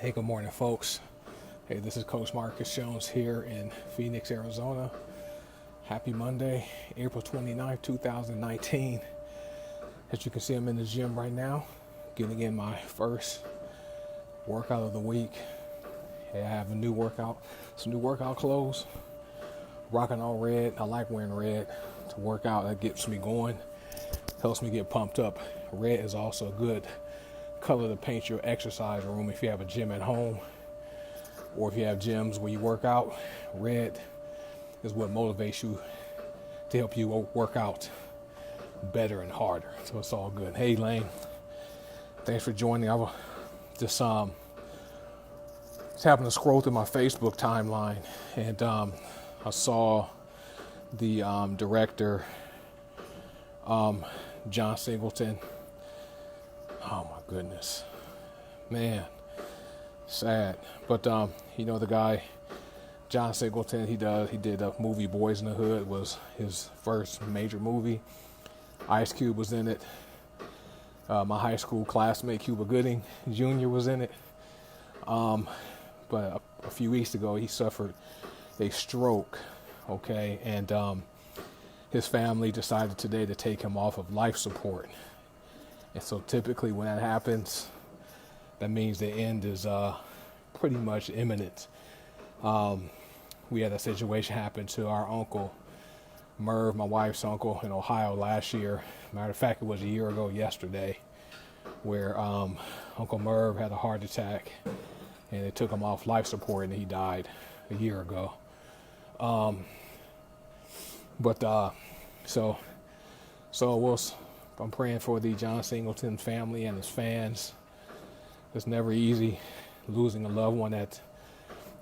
Hey, good morning, folks. Hey, this is Coach Marcus Jones here in Phoenix, Arizona. Happy Monday, April 29th, 2019. As you can see, I'm in the gym right now, getting in my first workout of the week. Hey, I have some new workout clothes, rocking all red. I like wearing red to work out. That gets me going, helps me get pumped up. Red is also a good color to paint your exercise room if you have a gym at home or if you have gyms where you work out. Red is what motivates you to help you work out better and harder. So it's all good. Hey, Lane, thanks for joining. I was just happened to scroll through my Facebook timeline, and I saw the director, John Singleton. Oh my goodness, man, sad. But the guy, John Singleton, he did a movie, Boys in the Hood was his first major movie. Ice Cube was in it. My high school classmate, Cuba Gooding Jr. was in it. But a few weeks ago, he suffered a stroke, okay? And his family decided today to take him off of life support. And so typically when that happens, that means the end is pretty much imminent. We had a situation happen to our uncle, Merv, my wife's uncle, in Ohio last year. Matter of fact, it was a year ago yesterday, where Uncle Merv had a heart attack and they took him off life support and he died a year ago. I'm praying for the John Singleton family and his fans. It's never easy losing a loved one at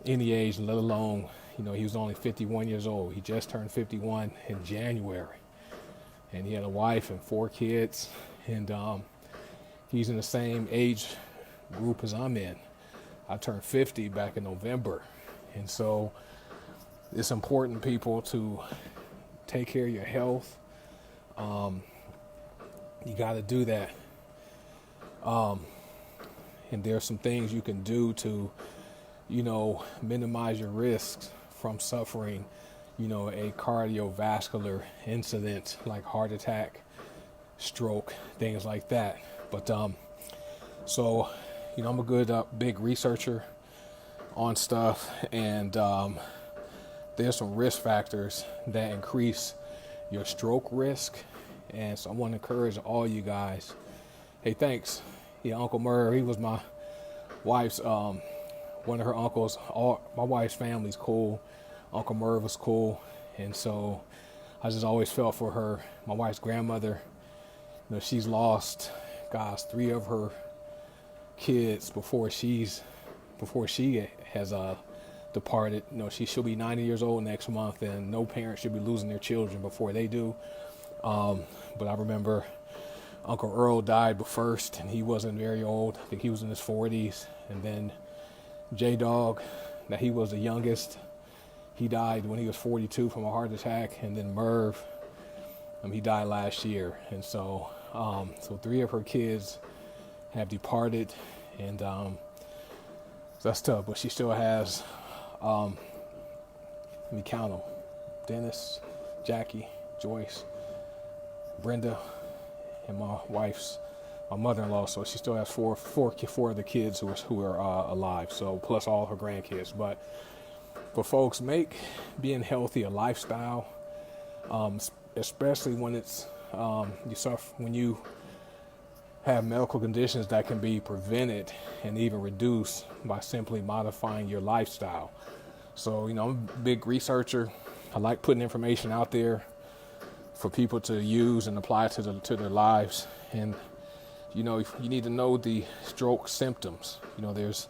any age, let alone, he was only 51 years old. He just turned 51 in January. And he had a wife and 4 kids. And he's in the same age group as I'm in. I turned 50 back in November. And so it's important, people, to take care of your health. You got to do that. And there's some things you can do to, minimize your risks from suffering, a cardiovascular incident like heart attack, stroke, things like that. But, I'm a good, big researcher on stuff, and there's some risk factors that increase your stroke risk. And so I want to encourage all you guys. Hey, thanks. Yeah, Uncle Merv, he was my wife's, one of her uncles. My wife's family's cool. Uncle Merv was cool. And so I just always felt for her. My wife's grandmother, she's lost, 3 of her kids before she has departed. She'll be 90 years old next month, and no parent should be losing their children before they do. But I remember Uncle Earl died first, and he wasn't very old. I think he was in his 40s. And then J-Dog, that he was the youngest. He died when he was 42 from a heart attack. And then Merv, he died last year. And so 3 of her kids have departed, and so that's tough. But she still has, let me count them: Dennis, Jackie, Joyce, Brenda, and my mother-in-law. So she still has four of the kids who are alive. So plus all her grandkids. But folks, make being healthy a lifestyle, especially when it's when you have medical conditions that can be prevented and even reduced by simply modifying your lifestyle. So I'm a big researcher. I like putting information out there for people to use and apply to their lives. And you need to know the stroke symptoms. There's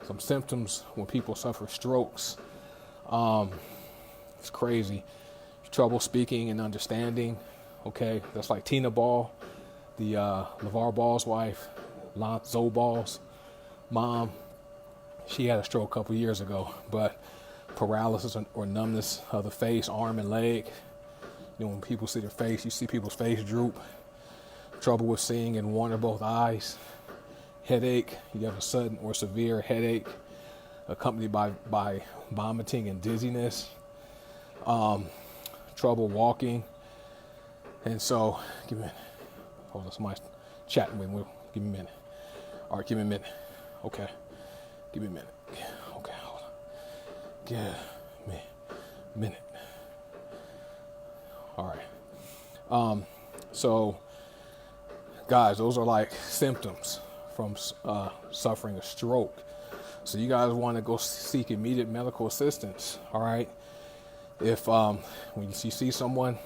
some symptoms when people suffer strokes. It's crazy. Trouble speaking and understanding. Okay, that's like Tina Ball, the LeVar Ball's wife, Zoe Ball's mom. She had a stroke a couple years ago, but paralysis or numbness of the face, arm, and leg. When people see their face, you see people's face droop. Trouble with seeing in one or both eyes. headache, you have a sudden or severe headache accompanied by vomiting and dizziness, trouble walking. And so, give me a minute. Hold on, somebody's chatting with me. Give me a minute. All right, give me a minute. Okay. Give me a minute. Okay, hold on. Give me a minute. All right. So, guys, those are like symptoms from suffering a stroke. So you guys want to go seek immediate medical assistance. All right. If when you see someone,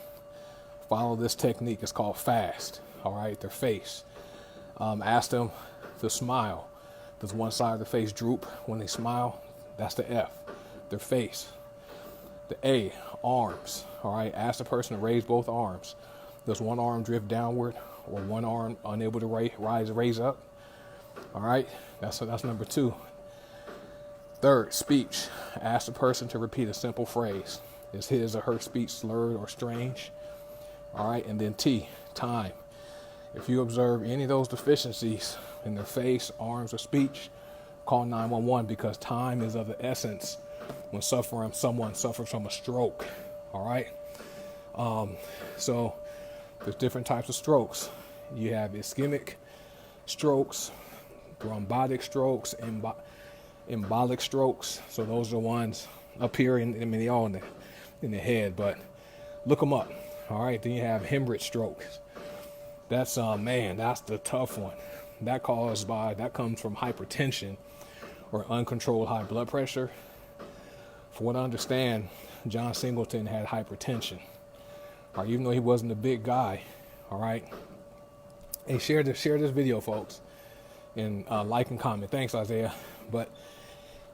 follow this technique. It's called FAST. All right, their face. Ask them to smile. Does one side of the face droop when they smile? That's the F. Their face. The A, arms. All right, ask the person to raise both arms. Does one arm drift downward or one arm unable to raise up? All right, that's number 2. Third, speech. Ask the person to repeat a simple phrase. Is his or her speech slurred or strange? All right, and then T, time. If you observe any of those deficiencies in their face, arms, or speech, call 911 because time is of the essence when someone suffers from a stroke. All right. So there's different types of strokes. You have ischemic strokes, thrombotic strokes, embolic strokes. So those are the ones up here they're all in the head, but look them up. All right. Then you have hemorrhage strokes. That's that's the tough one. That comes from hypertension or uncontrolled high blood pressure. For what I understand, John Singleton had hypertension. All right, even though he wasn't a big guy. All right. Hey, share this video, folks, and like and comment. Thanks, Isaiah. But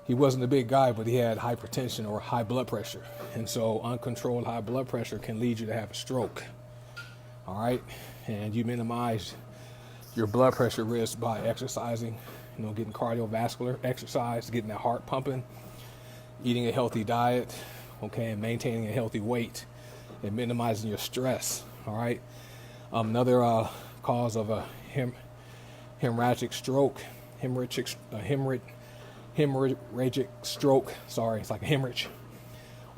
he wasn't a big guy, but he had hypertension or high blood pressure, and so uncontrolled high blood pressure can lead you to have a stroke. All right. And you minimize your blood pressure risk by exercising, getting cardiovascular exercise, getting that heart pumping, eating a healthy diet, okay, and maintaining a healthy weight, and minimizing your stress. All right. Another cause of a hemorrhagic stroke, hemorrhagic stroke. Sorry, it's like a hemorrhage.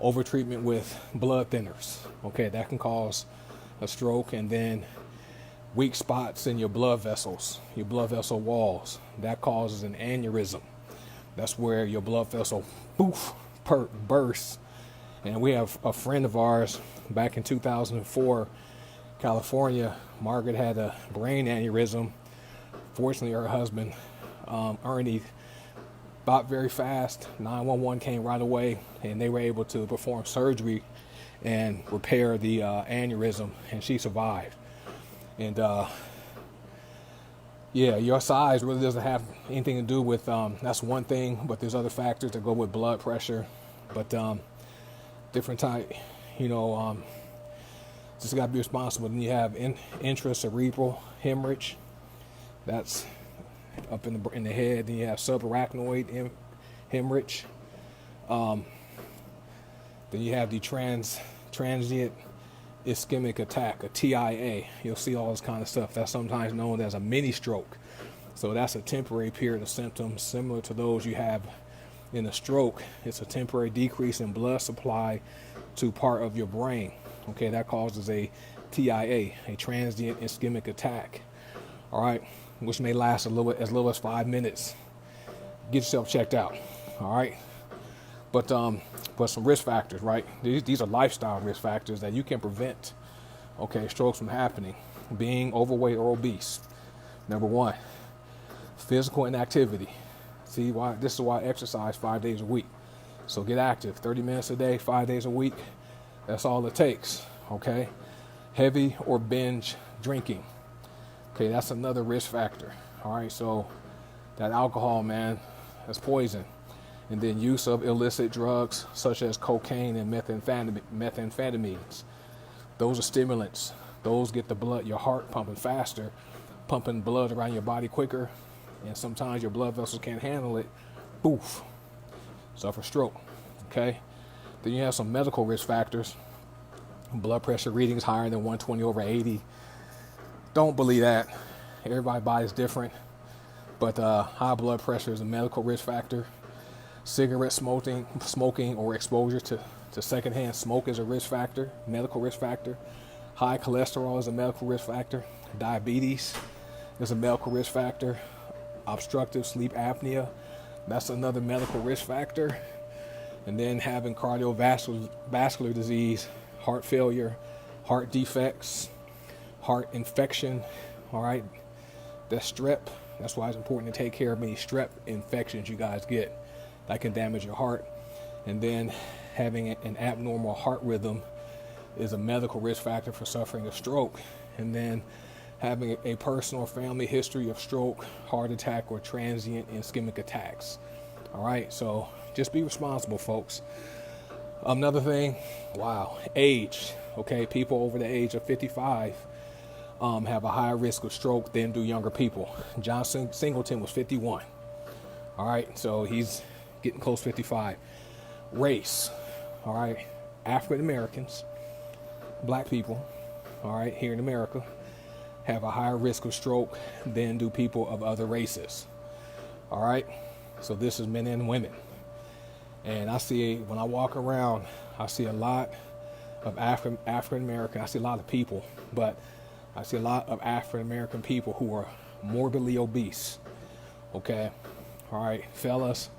Overtreatment with blood thinners. Okay, that can cause a stroke. And then weak spots in your blood vessels, your blood vessel walls, that causes an aneurysm. That's where your blood vessel bursts. And we have a friend of ours back in 2004, California. Margaret had a brain aneurysm. Fortunately, her husband, Ernie, thought very fast. 911 came right away, and they were able to perform surgery and repair the aneurysm, and she survived. And your size really doesn't have anything to do with that's one thing, but there's other factors that go with blood pressure. But different type, just got to be responsible. Then you have intracerebral hemorrhage, that's up in the head. Then you have subarachnoid hemorrhage. Then you have the transient ischemic attack, a TIA. You'll see all this kind of stuff. That's sometimes known as a mini stroke. So that's a temporary period of symptoms similar to those you have in a stroke. It's a temporary decrease in blood supply to part of your brain. Okay, that causes a TIA, a transient ischemic attack. All right, which may last as little as 5 minutes. Get yourself checked out. All right. But some risk factors, right? These are lifestyle risk factors that you can prevent, okay, strokes from happening. Being overweight or obese. Number 1, physical inactivity. This is why I exercise 5 days a week. So get active, 30 minutes a day, 5 days a week. That's all it takes, okay? Heavy or binge drinking. Okay, that's another risk factor. All right, so that alcohol, man, that's poison. And then use of illicit drugs such as cocaine and methamphetamines. Those are stimulants. Those get your heart pumping faster, pumping blood around your body quicker. And sometimes your blood vessels can't handle it. Boof. Suffer stroke. Okay. Then you have some medical risk factors. Blood pressure readings higher than 120/80. Don't believe that. Everybody's body is different. But high blood pressure is a medical risk factor. Cigarette smoking or exposure to secondhand smoke is a risk factor, medical risk factor. High cholesterol is a medical risk factor. Diabetes is a medical risk factor. Obstructive sleep apnea, that's another medical risk factor. And then having cardiovascular disease, heart failure, heart defects, heart infection, all right? That's strep. That's why it's important to take care of any strep infections you guys get that can damage your heart. And then having an abnormal heart rhythm is a medical risk factor for suffering a stroke. And then having a personal family history of stroke, heart attack, or transient ischemic attacks. All right, so just be responsible, folks. Another thing, age. Okay, people over the age of 55 have a higher risk of stroke than do younger people. John Singleton was 51. All right, so he's getting close to 55. Race, all right, African Americans, black people, all right, here in America, have a higher risk of stroke than do people of other races. All right, so this is men and women. And I see, when I walk around, I see a lot of African American. I see a lot of people, but I see a lot of African American people who are morbidly obese. Okay, all right, fellas,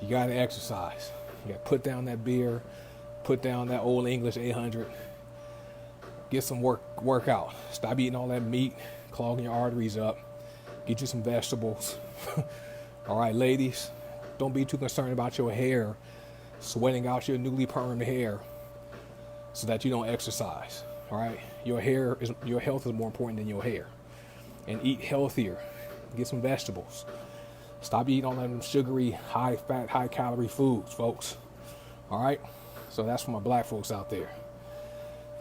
you gotta exercise. You gotta put down that beer, put down that old English 800. Get some workout. Stop eating all that meat, clogging your arteries up. Get you some vegetables. All right, ladies, don't be too concerned about your hair, sweating out your newly permed hair so that you don't exercise. All right, your health is more important than your hair. And eat healthier. Get some vegetables. Stop eating all them sugary, high fat, high calorie foods, folks. All right, so that's for my black folks out there.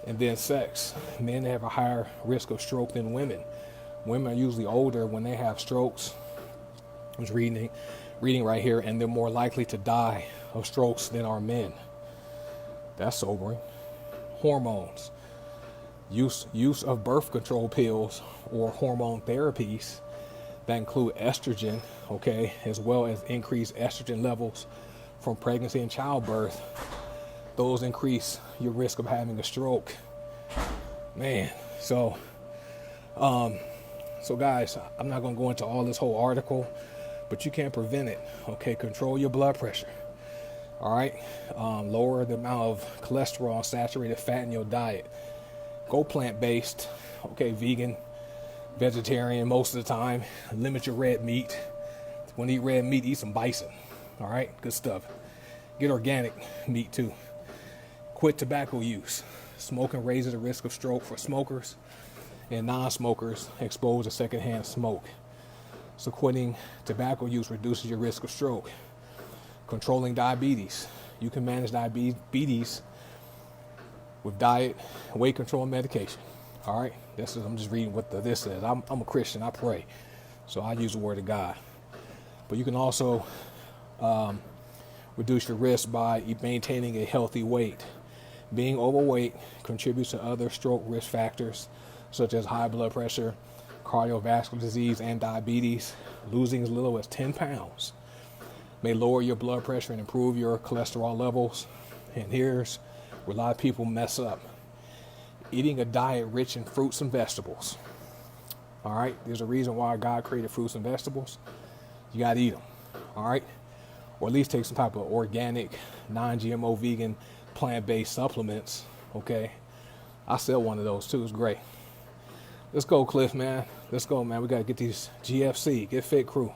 And then sex. Men have a higher risk of stroke than women. Women are usually older when they have strokes. I was reading right here, and they're more likely to die of strokes than are men. That's sobering. Hormones. Use of birth control pills or hormone therapies that include estrogen, okay, as well as increased estrogen levels from pregnancy and childbirth. Those increase your risk of having a stroke. Man, so guys, I'm not going to go into all this whole article, but you can't prevent it. Okay, control your blood pressure. All right, lower the amount of cholesterol, saturated fat in your diet. Go plant-based. Okay, vegan, vegetarian most of the time. Limit your red meat. When you eat red meat, eat some bison. All right, good stuff. Get organic meat too. Quit tobacco use. Smoking raises the risk of stroke for smokers and non-smokers exposed to secondhand smoke. So quitting tobacco use reduces your risk of stroke. Controlling diabetes. You can manage diabetes with diet, weight control, and medication. All right, I'm just reading what this says. I'm a Christian. I pray, so I use the Word of God. But you can also reduce your risk by maintaining a healthy weight. Being overweight contributes to other stroke risk factors such as high blood pressure, cardiovascular disease, and diabetes. Losing as little as 10 pounds may lower your blood pressure and improve your cholesterol levels. And here's where a lot of people mess up. Eating a diet rich in fruits and vegetables. All right, there's a reason why God created fruits and vegetables. You got to eat them. All right, or at least take some type of organic, non-GMO, vegan, plant-based supplements. Okay, I sell one of those too. It's great. Let's go, Cliff, man. Let's go, man. We got to get these GFC, Get Fit crew.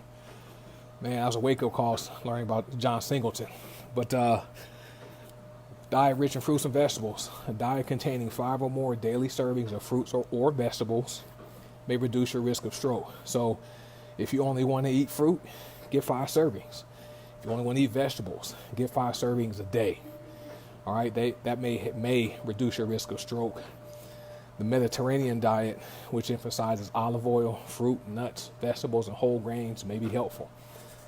Man, that was a wake-up call learning about John Singleton. But diet rich in fruits and vegetables. A diet containing 5 or more daily servings of fruits or vegetables may reduce your risk of stroke. So if you only want to eat fruit, get 5 servings. If you only want to eat vegetables, get 5 servings a day. All right, that may reduce your risk of stroke. The Mediterranean diet, which emphasizes olive oil, fruit, nuts, vegetables, and whole grains, may be helpful.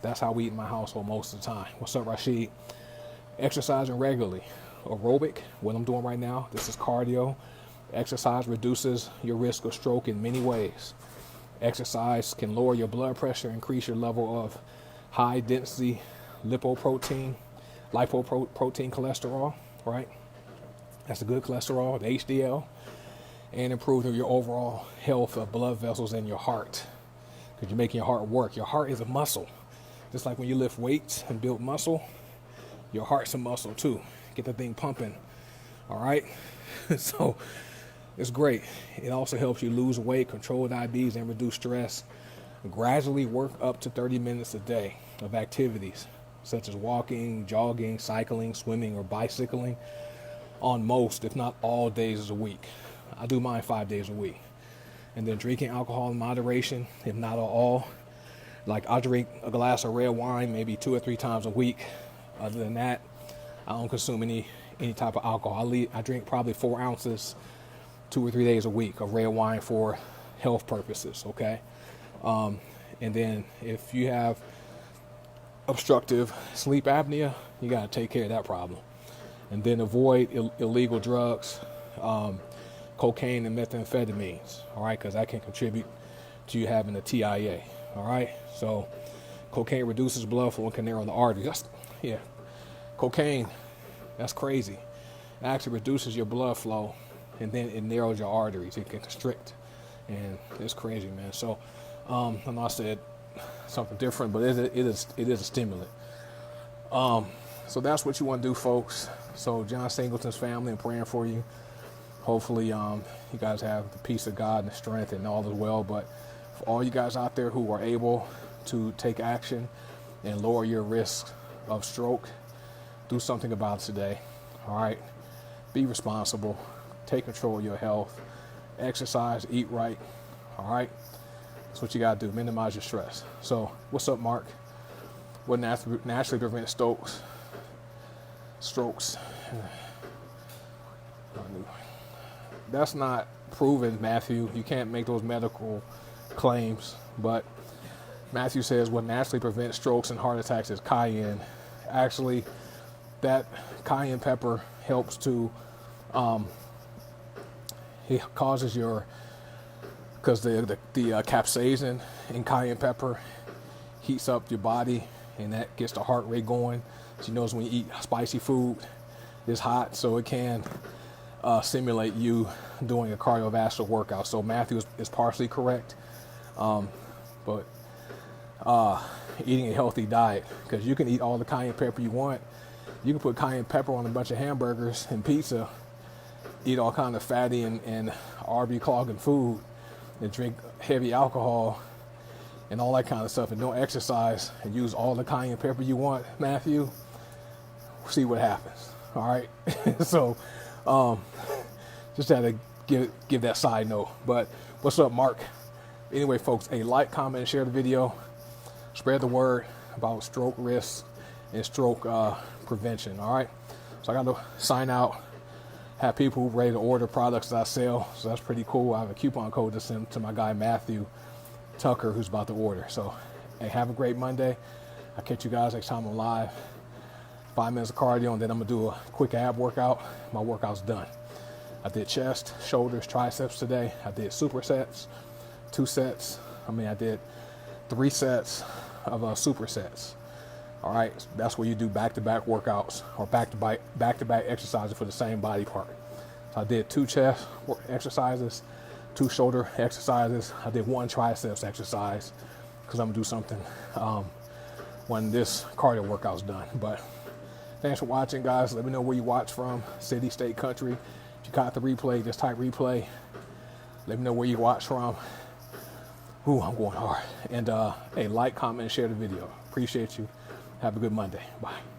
That's how we eat in my household most of the time. What's up, Rashid? Exercising regularly. Aerobic, what I'm doing right now, this is cardio. Exercise reduces your risk of stroke in many ways. Exercise can lower your blood pressure, increase your level of high density lipoprotein cholesterol, right? That's the good cholesterol, the HDL, and improve your overall health of blood vessels in your heart, because you're making your heart work. Your heart is a muscle. Just like when you lift weights and build muscle, your heart's a muscle too. Get the thing pumping, all right? So it's great. It also helps you lose weight, control diabetes, and reduce stress. Gradually work up to 30 minutes a day of activities such as walking, jogging, cycling, swimming, or bicycling on most, if not all, days a week. I do mine 5 days a week. And then drinking alcohol in moderation, if not all. Like, I drink a glass of red wine maybe 2 or 3 times a week. Other than that, I don't consume any type of alcohol. I drink probably 4 ounces 2 or 3 days a week of red wine for health purposes, okay? And then if you have obstructive sleep apnea, you got to take care of that problem. And then avoid illegal drugs, cocaine and methamphetamines, all right, because that can contribute to you having a TIA, all right? So cocaine reduces blood flow and can narrow the arteries. Cocaine, that's crazy. It actually reduces your blood flow, and then it narrows your arteries. It can constrict, and it's crazy, man. So I know I said something different, but it is a stimulant. So that's what you want to do, folks. So John Singleton's family, I'm praying for you. Hopefully you guys have the peace of God and the strength and all is well. But for all you guys out there who are able to take action and lower your risk of stroke, do something about it today. All right? Be responsible. Take control of your health. Exercise, eat right. All right? That's what you got to do. Minimize your stress. So what's up, Mark? What naturally prevents strokes? That's not proven, Matthew. You can't make those medical claims. But Matthew says what naturally prevents strokes and heart attacks is cayenne. Actually, that cayenne pepper helps to, it causes because the capsaicin in cayenne pepper heats up your body, and that gets the heart rate going. So you notice when you eat spicy food, it's hot, so it can simulate you doing a cardiovascular workout. So Matthew is partially correct, but eating a healthy diet, because you can eat all the cayenne pepper you want. You can put cayenne pepper on a bunch of hamburgers and pizza, eat all kind of fatty and artery clogging food, and drink heavy alcohol and all that kind of stuff, and don't exercise and use all the cayenne pepper you want, Matthew. See what happens. All right. So just had to give that side note. But what's up, Mark? Anyway, folks, like, comment, and share the video. Spread the word about stroke risk and stroke prevention. All right. So I got to sign out. Have people ready to order products that I sell. So that's pretty cool. I have a coupon code to send to my guy, Matthew Tucker, who's about to order. So, hey, have a great Monday. I'll catch you guys next time I'm live. 5 minutes of cardio, and then I'm going to do a quick ab workout. My workout's done. I did chest, shoulders, triceps today. I did supersets, 2 sets. I did 3 sets of supersets. All right, that's where you do back-to-back workouts or back-to-back exercises for the same body part. So I did 2 chest exercises, 2 shoulder exercises. I did 1 triceps exercise because I'm gonna do something when this cardio workout's done. But thanks for watching, guys. Let me know where you watch from, city, state, country. If you caught the replay, just type replay. Let me know where you watch from. Ooh, I'm going hard. And like, comment, and share the video. Appreciate you. Have a good Monday. Bye.